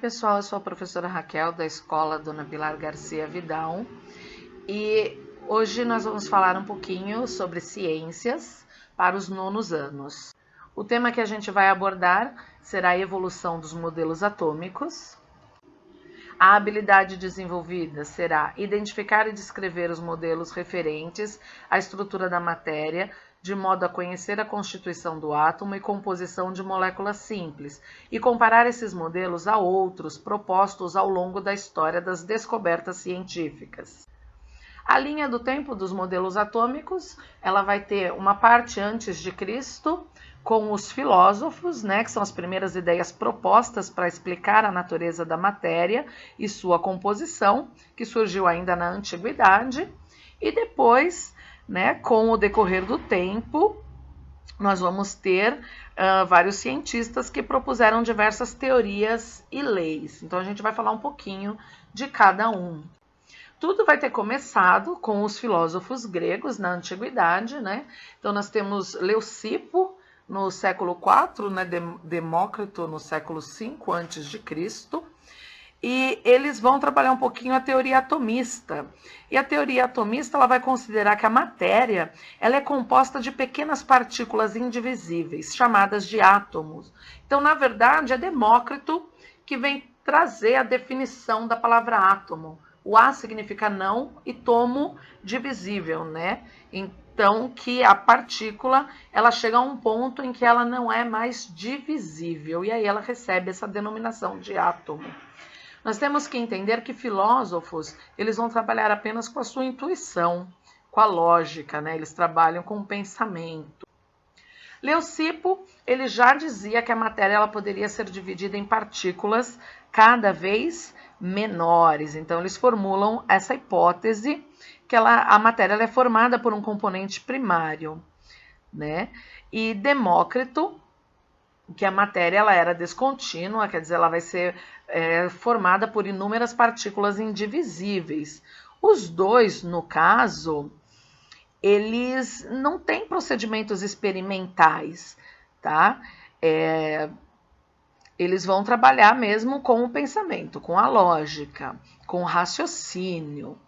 pessoal, eu sou a professora Raquel da Escola Dona Pilar Garcia Vidal e hoje nós vamos falar um pouquinho sobre ciências para os nonos anos. O tema que a gente vai abordar será a evolução dos modelos atômicos. A habilidade desenvolvida será identificar e descrever os modelos referentes à estrutura da matéria, de modo a conhecer a constituição do átomo e composição de moléculas simples, e comparar esses modelos a outros propostos ao longo da história das descobertas científicas. A linha do tempo dos modelos atômicos, ela vai ter uma parte antes de Cristo, com os filósofos, que são as primeiras ideias propostas para explicar a natureza da matéria e sua composição, que surgiu ainda na antiguidade, e depois, com o decorrer do tempo, nós vamos ter vários cientistas que propuseram diversas teorias e leis. Então a gente vai falar um pouquinho de cada um. Tudo vai ter começado com os filósofos gregos na antiguidade, Então nós temos Leucipo no século IV, Demócrito no século V a.C., e eles vão trabalhar um pouquinho a teoria atomista. E a teoria atomista ela vai considerar que a matéria ela é composta de pequenas partículas indivisíveis, chamadas de átomos. Então, na verdade, é Demócrito que vem trazer a definição da palavra átomo. O A significa não e tomo, divisível, Então, que a partícula ela chega a um ponto em que ela não é mais divisível, e aí ela recebe essa denominação de átomo. Nós temos que entender que filósofos, eles vão trabalhar apenas com a sua intuição, com a lógica, Eles trabalham com o pensamento. Leucipo, ele já dizia que a matéria ela poderia ser dividida em partículas cada vez menores. Então, eles formulam essa hipótese que a matéria ela é formada por um componente primário, E Demócrito, que a matéria ela era descontínua, quer dizer, ela vai ser formada por inúmeras partículas indivisíveis. Os dois, no caso, eles não têm procedimentos experimentais, Eles vão trabalhar mesmo com o pensamento, com a lógica, com o raciocínio.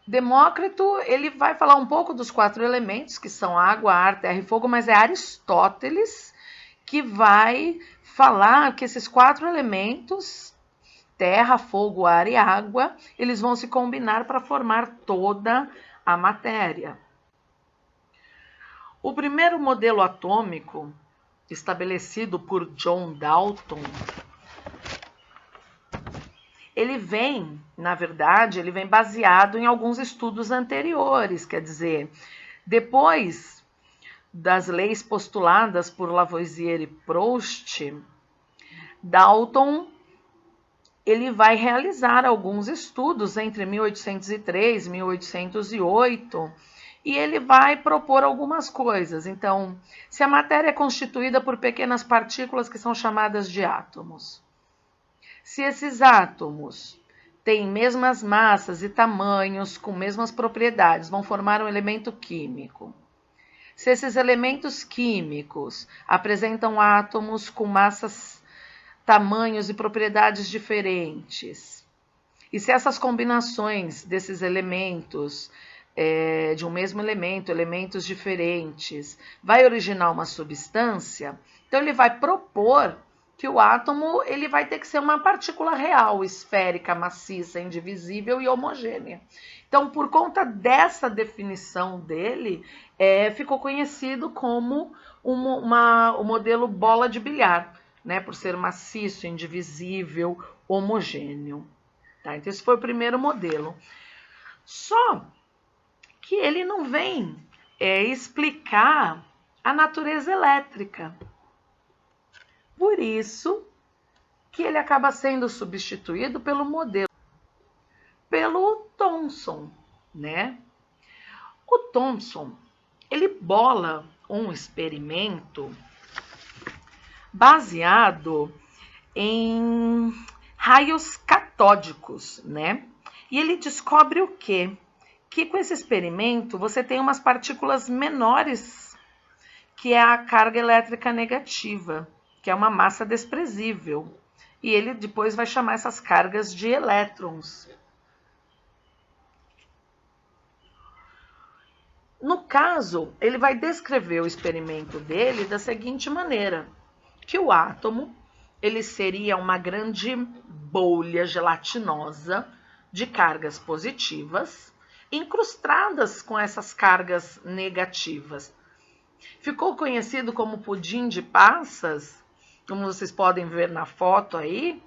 Demócrito, ele vai falar um pouco dos 4 elementos, que são água, ar, terra e fogo, mas é Aristóteles que vai falar que esses 4 elementos, terra, fogo, ar e água, eles vão se combinar para formar toda a matéria. O primeiro modelo atômico, estabelecido por John Dalton, ele vem, na verdade, baseado em alguns estudos anteriores, quer dizer, depois das leis postuladas por Lavoisier e Proust, Dalton ele vai realizar alguns estudos entre 1803 e 1808 e ele vai propor algumas coisas. Então, se a matéria é constituída por pequenas partículas que são chamadas de átomos, se esses átomos têm mesmas massas e tamanhos, com mesmas propriedades, vão formar um elemento químico. Se esses elementos químicos apresentam átomos com massas, tamanhos e propriedades diferentes, e se essas combinações desses elementos, de um mesmo elemento, elementos diferentes, vai originar uma substância, então ele vai propor que o átomo ele vai ter que ser uma partícula real, esférica, maciça, indivisível e homogênea. Então, por conta dessa definição dele, ficou conhecido como o modelo bola de bilhar, por ser maciço, indivisível, homogêneo. Então, esse foi o primeiro modelo. Só que ele não vem explicar a natureza elétrica. Por isso que ele acaba sendo substituído pelo Thomson, O Thomson, ele bola um experimento baseado em raios catódicos, E ele descobre o quê? Que com esse experimento você tem umas partículas menores, que é a carga elétrica negativa, que é uma massa desprezível. e ele depois vai chamar essas cargas de elétrons. No caso, ele vai descrever o experimento dele da seguinte maneira, que o átomo ele seria uma grande bolha gelatinosa de cargas positivas, incrustadas com essas cargas negativas. Ficou conhecido como pudim de passas, como vocês podem ver na foto aí,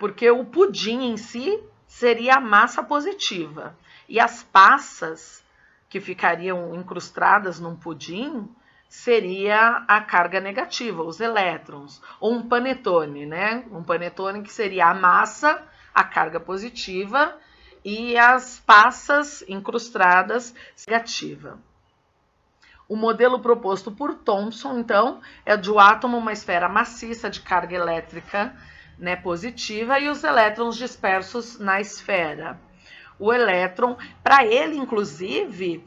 porque o pudim em si seria a massa positiva e as passas que ficariam incrustadas num pudim seria a carga negativa, os elétrons, ou um panetone, né? Um panetone que seria a massa, a carga positiva e as passas incrustadas negativa. O modelo proposto por Thomson, então, é de um átomo, uma esfera maciça de carga elétrica, né, positiva, e os elétrons dispersos na esfera. O elétron, para ele, inclusive,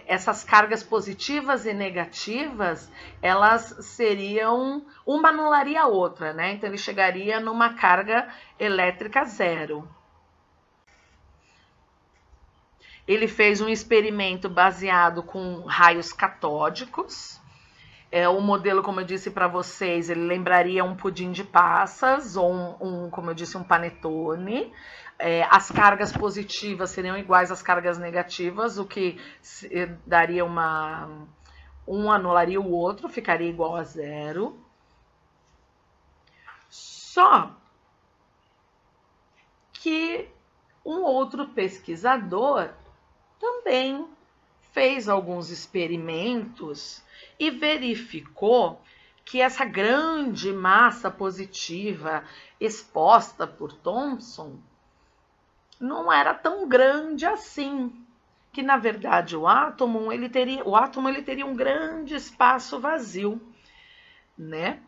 essas cargas positivas e negativas, elas seriam, uma anularia a outra, né? Então ele chegaria numa carga elétrica zero. Ele fez um experimento baseado com raios catódicos. O modelo, como eu disse para vocês, ele lembraria um pudim de passas ou como eu disse, um panetone. As cargas positivas seriam iguais às cargas negativas, o que daria um anularia o outro, ficaria igual a zero. Só que um outro pesquisador também fez alguns experimentos e verificou que essa grande massa positiva exposta por Thomson não era tão grande assim, que na verdade o átomo ele teria um grande espaço vazio, né?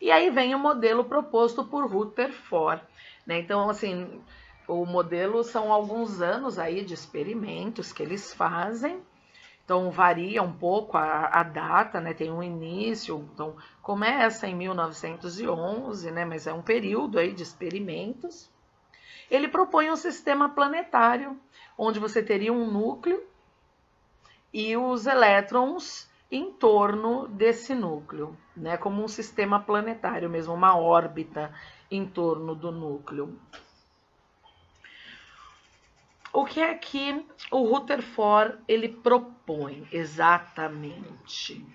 E aí vem o modelo proposto por Rutherford, né? Então, assim, o modelo são alguns anos aí de experimentos que eles fazem. Então, varia um pouco a data, né? Tem um início, então começa em 1911, né? Mas é um período aí de experimentos. Ele propõe um sistema planetário, onde você teria um núcleo e os elétrons em torno desse núcleo, né? Como um sistema planetário mesmo, uma órbita em torno do núcleo. O que é que o Rutherford ele propõe exatamente?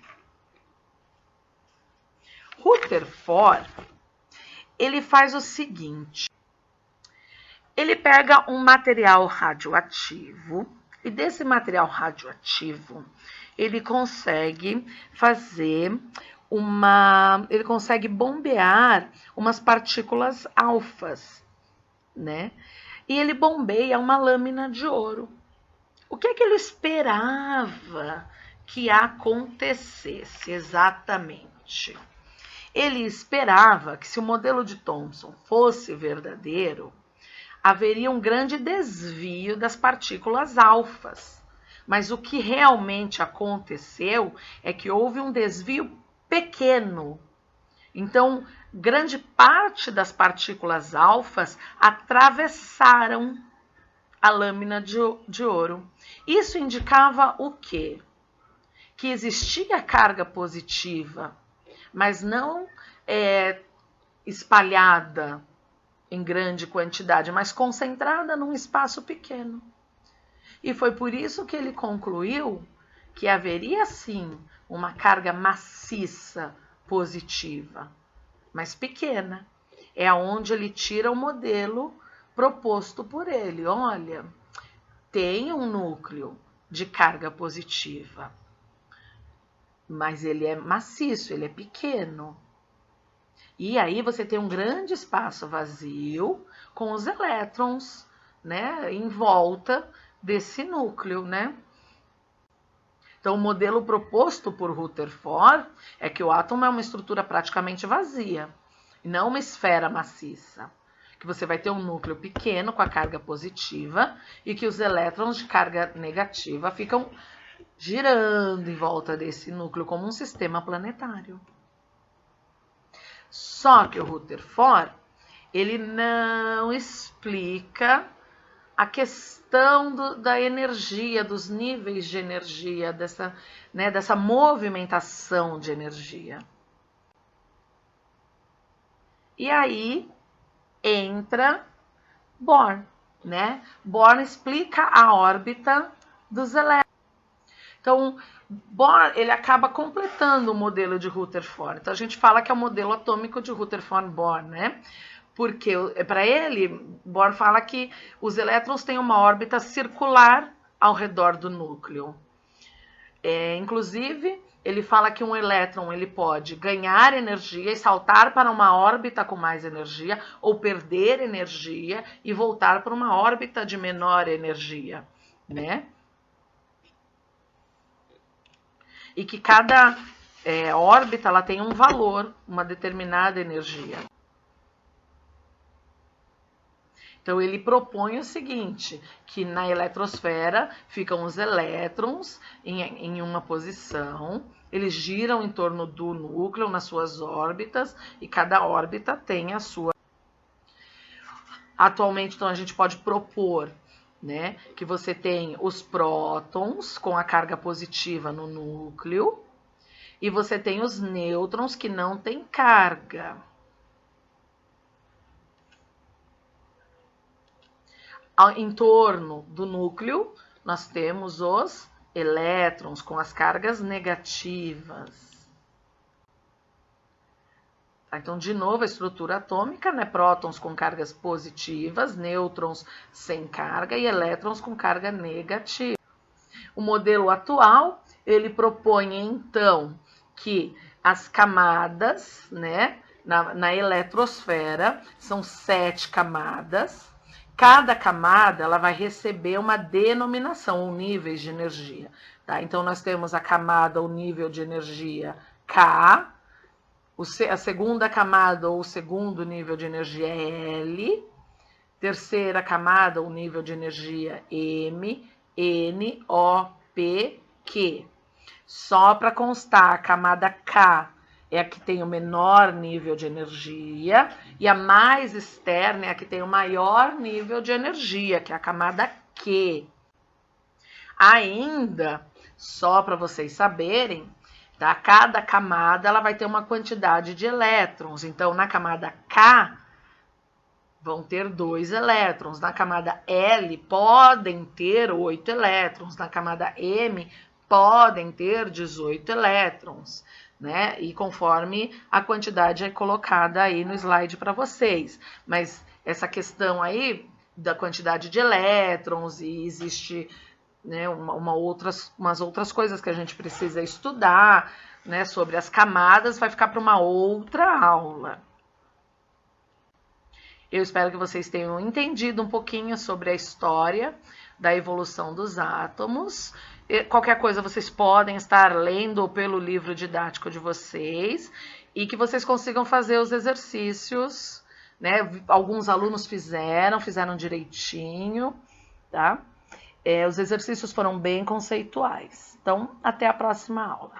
Rutherford ele faz o seguinte: ele pega um material radioativo e desse material radioativo ele consegue ele consegue bombear umas partículas alfas, né? E ele bombeia uma lâmina de ouro. O que é que ele esperava que acontecesse exatamente? Ele esperava que se o modelo de Thomson fosse verdadeiro, haveria um grande desvio das partículas alfas. Mas o que realmente aconteceu é que houve um desvio pequeno. Então, grande parte das partículas alfas atravessaram a lâmina de ouro. Isso indicava o quê? Que existia carga positiva, mas não espalhada em grande quantidade, mas concentrada num espaço pequeno. E foi por isso que ele concluiu que haveria sim uma carga maciça positiva, mas pequena. É onde ele tira o modelo proposto por ele. Olha, tem um núcleo de carga positiva, mas ele é maciço, ele é pequeno. E aí você tem um grande espaço vazio com os elétrons, né, em volta desse núcleo, né? Então, o modelo proposto por Rutherford é que o átomo é uma estrutura praticamente vazia, e não uma esfera maciça. Que você vai ter um núcleo pequeno com a carga positiva e que os elétrons de carga negativa ficam girando em volta desse núcleo como um sistema planetário. Só que o Rutherford, ele não explica a questão da energia, dos níveis de energia, dessa movimentação de energia. E aí entra Bohr, né? Bohr explica a órbita dos elétrons. Então, Bohr, ele acaba completando o modelo de Rutherford. Então, a gente fala que é o modelo atômico de Rutherford-Bohr, né? Porque, para ele, Bohr fala que os elétrons têm uma órbita circular ao redor do núcleo. Inclusive, ele fala que um elétron ele pode ganhar energia e saltar para uma órbita com mais energia, ou perder energia e voltar para uma órbita de menor energia, né? E que cada órbita ela tem um valor, uma determinada energia. Então, ele propõe o seguinte, que na eletrosfera ficam os elétrons em uma posição, eles giram em torno do núcleo nas suas órbitas, e cada órbita tem a sua. Atualmente, então, a gente pode propor, né, que você tem os prótons com a carga positiva no núcleo, e você tem os nêutrons que não têm carga. Em torno do núcleo, nós temos os elétrons com as cargas negativas. Então, de novo, a estrutura atômica, né? Prótons com cargas positivas, nêutrons sem carga e elétrons com carga negativa. O modelo atual, ele propõe, então, que as camadas, né, na eletrosfera, são 7 camadas. Cada camada ela vai receber uma denominação, ou níveis de energia. Tá? Então, nós temos a camada, o nível de energia K, a segunda camada, ou o segundo nível de energia é L, terceira camada, o nível de energia M, N, O, P, Q. Só para constar, a camada K é a que tem o menor nível de energia, e a mais externa é a que tem o maior nível de energia, que é a camada Q. Ainda, só para vocês saberem, tá? Cada camada ela vai ter uma quantidade de elétrons. Então, na camada K, vão ter 2 elétrons. Na camada L, podem ter 8 elétrons. Na camada M, podem ter 18 elétrons. Né? E conforme a quantidade é colocada aí no slide para vocês. Mas essa questão aí da quantidade de elétrons, e existe, né, umas outras coisas que a gente precisa estudar, né, sobre as camadas, vai ficar para uma outra aula. Eu espero que vocês tenham entendido um pouquinho sobre a história da evolução dos átomos. Qualquer coisa vocês podem estar lendo pelo livro didático de vocês, e que vocês consigam fazer os exercícios, né? Alguns alunos fizeram direitinho, tá? Os exercícios foram bem conceituais. Então, até a próxima aula.